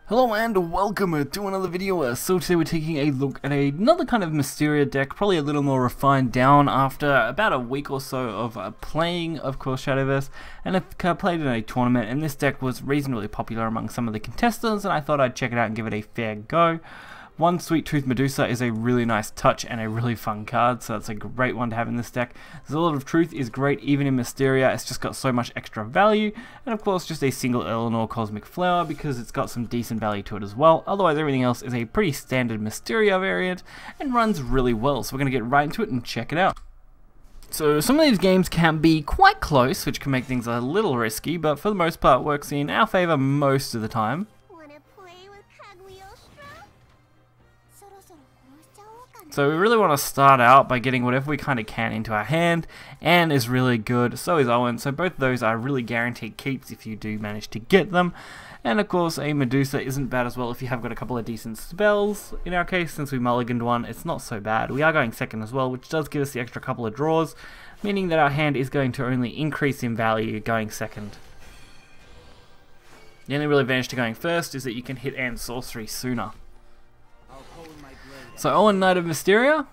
Hello and welcome to another video. So today we're taking a look at another kind of Mysteria deck, probably a little more refined down after about a week or so of playing, of course, Shadowverse, and I've played in a tournament, and this deck was reasonably popular among some of the contestants, and I thought I'd check it out and give it a fair go. One Sweet Tooth Medusa is a really nice touch and a really fun card, so that's a great one to have in this deck. There's a lot of Truth is great even in Mysteria, it's just got so much extra value, and of course just a single Eleanor Cosmic Flower because it's got some decent value to it as well. Otherwise everything else is a pretty standard Mysteria variant and runs really well, so we're going to get right into it and check it out. So some of these games can be quite close, which can make things a little risky, but for the most part works in our favour most of the time. So we really want to start out by getting whatever we kind of can into our hand. Anne is really good, so is Owen, so both of those are really guaranteed keeps if you do manage to get them. And of course a Medusa isn't bad as well if you have got a couple of decent spells. In our case, since we mulliganed one, it's not so bad. We are going second as well, which does give us the extra couple of draws, meaning that our hand is going to only increase in value going second. The only real advantage to going first is that you can hit Anne's sorcery sooner. So Owen, Knight of Mysteria,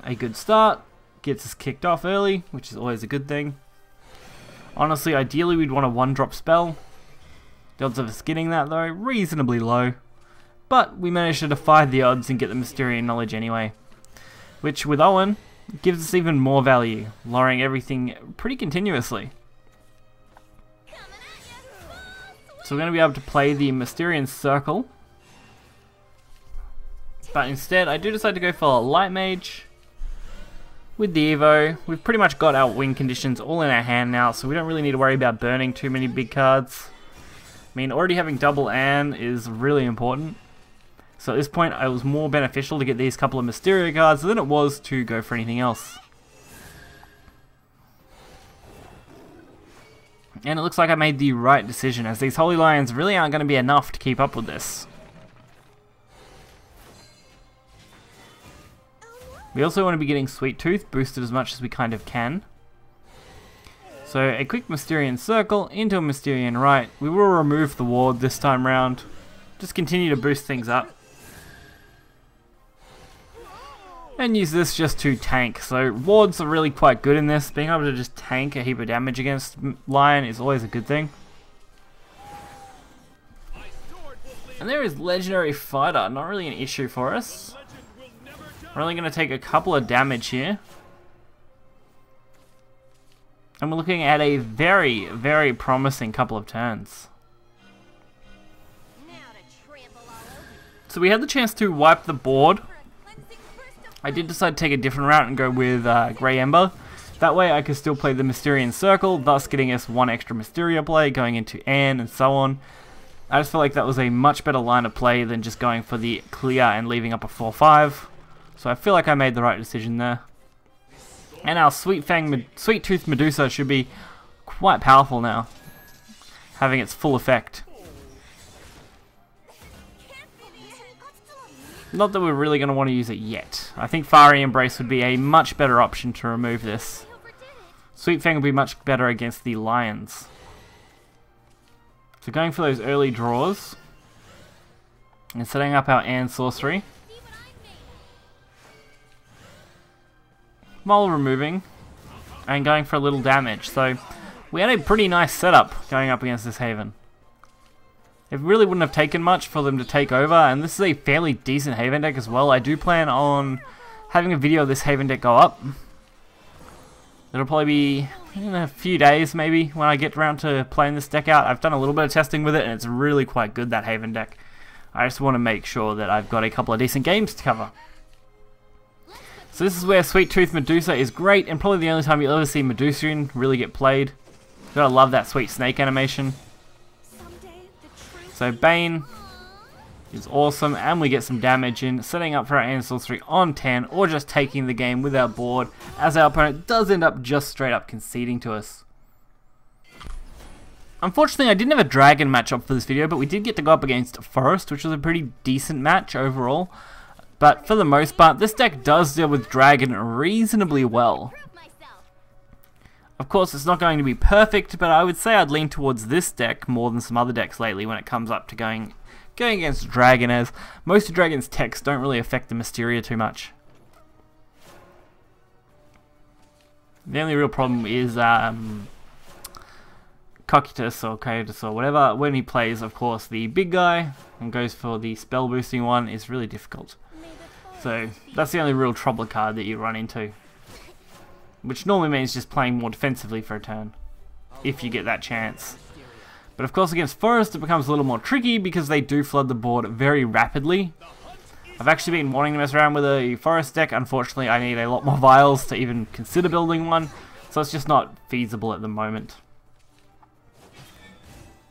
a good start, gets us kicked off early, which is always a good thing. Honestly, ideally we'd want a 1-drop spell. The odds of us getting that though, reasonably low. But we managed to defy the odds and get the Mysterian knowledge anyway. Which with Owen, gives us even more value, lowering everything pretty continuously. So we're going to be able to play the Mysterian Circle. But instead, I do decide to go for a Light Mage with the Evo. We've pretty much got our win conditions all in our hand now, so we don't really need to worry about burning too many big cards. I mean, already having double Anne is really important. So at this point, it was more beneficial to get these couple of Mysteria cards than it was to go for anything else. And it looks like I made the right decision, as these Holy Lions really aren't going to be enough to keep up with this. We also want to be getting Sweet Tooth boosted as much as we kind of can. So a quick Mysterian Circle into a Mysterian Right. We will remove the ward this time round. Just continue to boost things up. And use this just to tank. So wards are really quite good in this. Being able to just tank a heap of damage against Lion is always a good thing. And there is Legendary Fighter, not really an issue for us. We're only going to take a couple of damage here. And we're looking at a very, very promising couple of turns. So we had the chance to wipe the board. I did decide to take a different route and go with Grey Ember. That way I could still play the Mysterian Circle, thus getting us one extra Mysteria play, going into Anne and so on. I just felt like that was a much better line of play than just going for the clear and leaving up a 4-5. So I feel like I made the right decision there. And our Sweet Tooth Medusa should be quite powerful now, having its full effect. Not that we're really going to want to use it yet. I think Fiery Embrace would be a much better option to remove this. Sweet Fang would be much better against the Lions. So going for those early draws and setting up our Anne Sorcery. While removing and going for a little damage. So we had a pretty nice setup going up against this Haven. It really wouldn't have taken much for them to take over, and this is a fairly decent Haven deck as well. I do plan on having a video of this Haven deck go up. It'll probably be in a few days maybe when I get around to playing this deck out. I've done a little bit of testing with it and it's really quite good, that Haven deck. I just want to make sure that I've got a couple of decent games to cover. So this is where Sweet Tooth Medusa is great, and probably the only time you'll ever see Medusa really get played. You gotta love that sweet snake animation. So Bane is awesome, and we get some damage in, setting up for our Anne Sorcery on 10, or just taking the game with our board, as our opponent does end up just straight up conceding to us. Unfortunately, I didn't have a dragon matchup for this video, but we did get to go up against Forest, which was a pretty decent match overall. But for the most part, this deck does deal with dragon reasonably well. Of course, it's not going to be perfect, but I would say I'd lean towards this deck more than some other decks lately when it comes up to going against Dragon, as most of Dragon's techs don't really affect the Mysteria too much. The only real problem is Cocytus or Cocytus or whatever, when he plays, of course, the big guy and goes for the spell boosting one, is really difficult. So that's the only real trouble card that you run into, which normally means just playing more defensively for a turn, if you get that chance. But of course against Forest it becomes a little more tricky because they do flood the board very rapidly. I've actually been wanting to mess around with a Forest deck. Unfortunately I need a lot more vials to even consider building one, so it's just not feasible at the moment.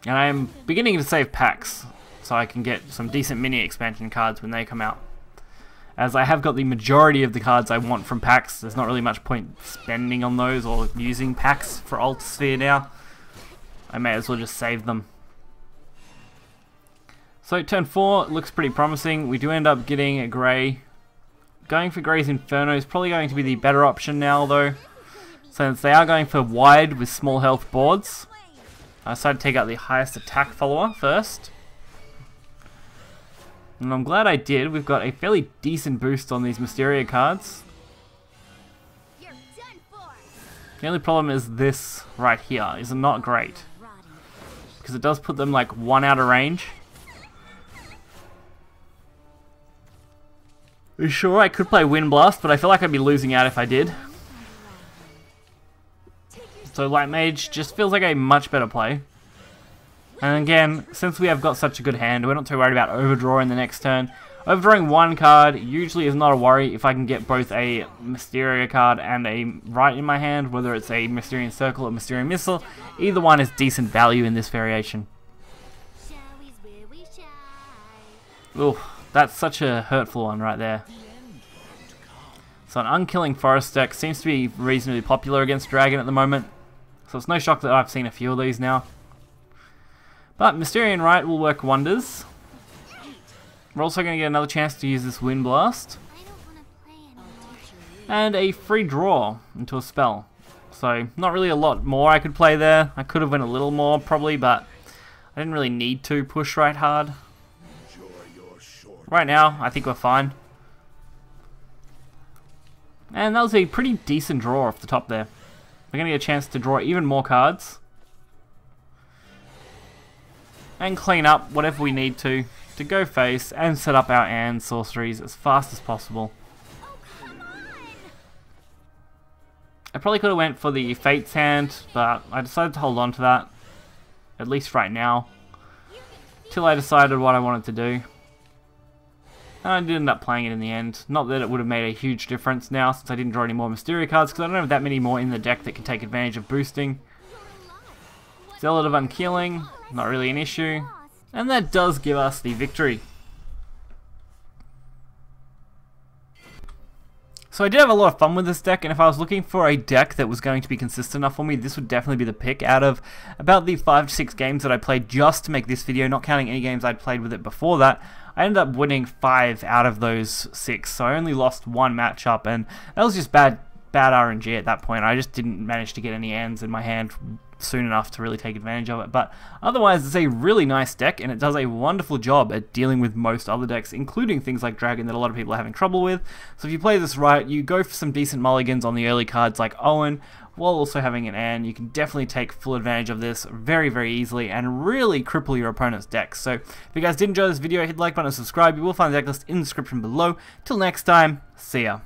And I am beginning to save packs so I can get some decent mini expansion cards when they come out. As I have got the majority of the cards I want from packs, there's not really much point spending on those or using packs for Altersphere now. I may as well just save them. So turn 4 looks pretty promising. We do end up getting a Grea. Going for Grea's Inferno is probably going to be the better option now though, since they are going for wide with small health boards. I decided to take out the highest attack follower first. And I'm glad I did. We've got a fairly decent boost on these Mysteria cards. The only problem is this right here is not great, because it does put them like 1 out of range. Sure, I could play Wind Blast, but I feel like I'd be losing out if I did. So Light Mage just feels like a much better play. And again, since we have got such a good hand, we're not too worried about overdrawing the next turn. Overdrawing one card usually is not a worry if I can get both a Mysteria card and a right in my hand, whether it's a Mysterian Circle or Mysterian Missile. Either one is decent value in this variation. Ooh, that's such a hurtful one right there. So an Unkilling Forest deck seems to be reasonably popular against Dragon at the moment, so it's no shock that I've seen a few of these now. But Mysterian Right will work wonders. We're also going to get another chance to use this Wind Blast. And a free draw into a spell. So not really a lot more I could play there. I could have went a little more probably, but I didn't really need to push right hard. Right now, I think we're fine. And that was a pretty decent draw off the top there. We're going to get a chance to draw even more cards. And clean up whatever we need to go face and set up our and sorceries as fast as possible. I probably could have went for the Fate's Hand, but I decided to hold on to that, at least right now, till I decided what I wanted to do. And I did end up playing it in the end. Not that it would have made a huge difference now, since I didn't draw any more Mysteria cards, because I don't have that many more in the deck that can take advantage of boosting. Zealot of Unkilling, not really an issue. And that does give us the victory. So I did have a lot of fun with this deck, and if I was looking for a deck that was going to be consistent enough for me, this would definitely be the pick out of about the 5 to 6 games that I played just to make this video, not counting any games I'd played with it before that. I ended up winning 5 out of those 6, so I only lost 1 matchup, and that was just bad RNG at that point. I just didn't manage to get any hands in my hand soon enough to really take advantage of it. But otherwise, it's a really nice deck, and it does a wonderful job at dealing with most other decks, including things like Dragon that a lot of people are having trouble with. So if you play this right, you go for some decent mulligans on the early cards like Owen, while also having an Anne. You can definitely take full advantage of this very, very easily and really cripple your opponent's decks. So if you guys did enjoy this video, hit the like button and subscribe. You will find the deck list in the description below. Till next time, see ya.